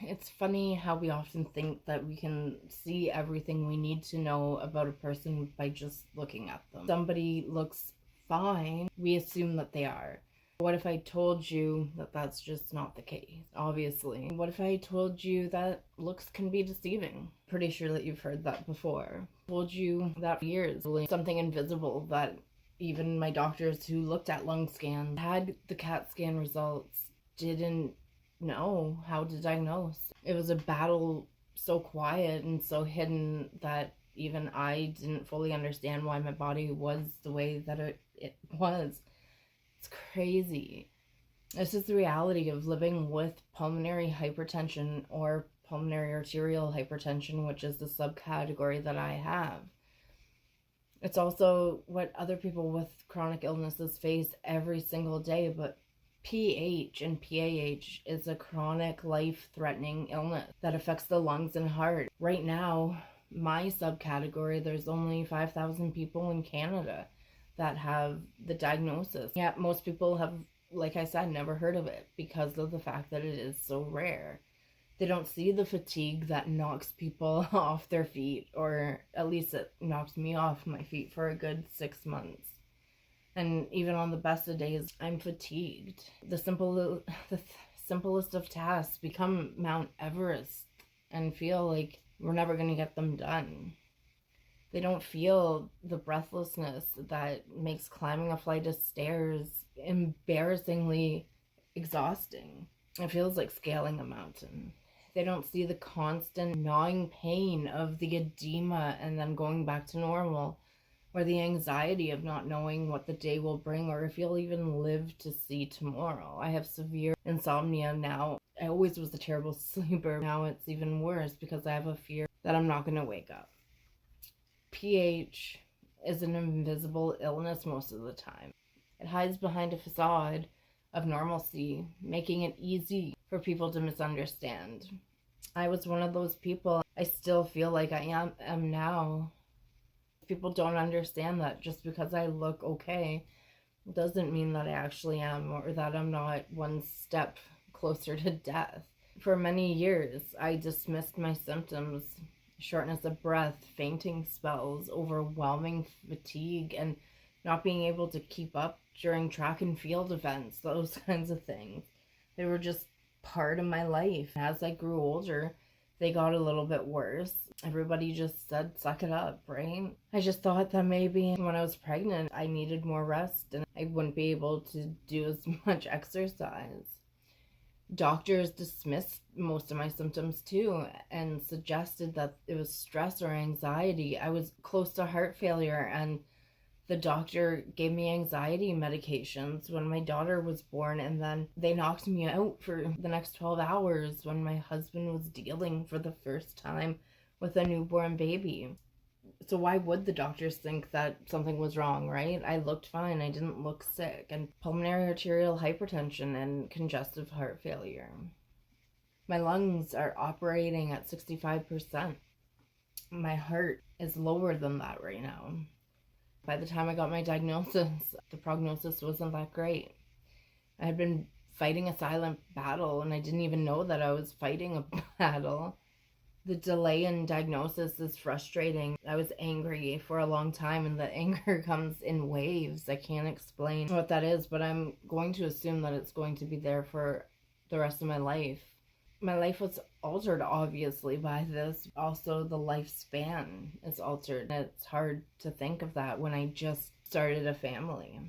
It's funny how we often think that we can see everything we need to know about a person by just looking at them. Somebody looks fine, we assume that they are. What if I told you that that's just not the case? Obviously. What if I told you that looks can be deceiving? Pretty sure that you've heard that before. Told you that for years, something invisible that even my doctors who looked at lung scans, had the CAT scan results, didn't know how to diagnose. It was a battle so quiet and so hidden that even I didn't fully understand why my body was the way that it was. It's crazy. This is the reality of living with pulmonary hypertension or pulmonary arterial hypertension, which is the subcategory that I have. It's also what other people with chronic illnesses face every single day, but PH and PAH is a chronic life-threatening illness that affects the lungs and heart. Right now, my subcategory, there's only 5,000 people in Canada that have the diagnosis. Yet most people have, like I said, never heard of it because of the fact that it is so rare. They don't see the fatigue that knocks people off their feet, or at least it knocks me off my feet for a good 6 months. And even on the best of days, I'm fatigued. The simplest of tasks become Mount Everest and feel like we're never going to get them done. They don't feel the breathlessness that makes climbing a flight of stairs embarrassingly exhausting. It feels like scaling a mountain. They don't see the constant gnawing pain of the edema and then going back to normal, or the anxiety of not knowing what the day will bring or if you'll even live to see tomorrow. I have severe insomnia now. I always was a terrible sleeper. Now it's even worse because I have a fear that I'm not going to wake up. PH is an invisible illness most of the time. It hides behind a facade of normalcy, making it easy for people to misunderstand. I was one of those people. I still feel like I am now. People don't understand that just because I look okay doesn't mean that I actually am, or that I'm not one step closer to death. For many years, I dismissed my symptoms: shortness of breath, fainting spells, overwhelming fatigue, and not being able to keep up during track and field events, those kinds of things. They were just part of my life. As I grew older, they got a little bit worse. Everybody just said, suck it up, right? I just thought that maybe when I was pregnant, I needed more rest and I wouldn't be able to do as much exercise. Doctors dismissed most of my symptoms too and suggested that it was stress or anxiety. I was close to heart failure, and the doctor gave me anxiety medications when my daughter was born, and then they knocked me out for the next 12 hours when my husband was dealing for the first time with a newborn baby. So why would the doctors think that something was wrong, right? I looked fine. I didn't look sick. And pulmonary arterial hypertension and congestive heart failure. My lungs are operating at 65%. My heart is lower than that right now. By the time I got my diagnosis, the prognosis wasn't that great. I had been fighting a silent battle, and I didn't even know that I was fighting a battle. The delay in diagnosis is frustrating. I was angry for a long time, and the anger comes in waves. I can't explain what that is, but I'm going to assume that it's going to be there for the rest of my life. My life was altered, obviously, by this. Also, the lifespan is altered. It's hard to think of that when I just started a family.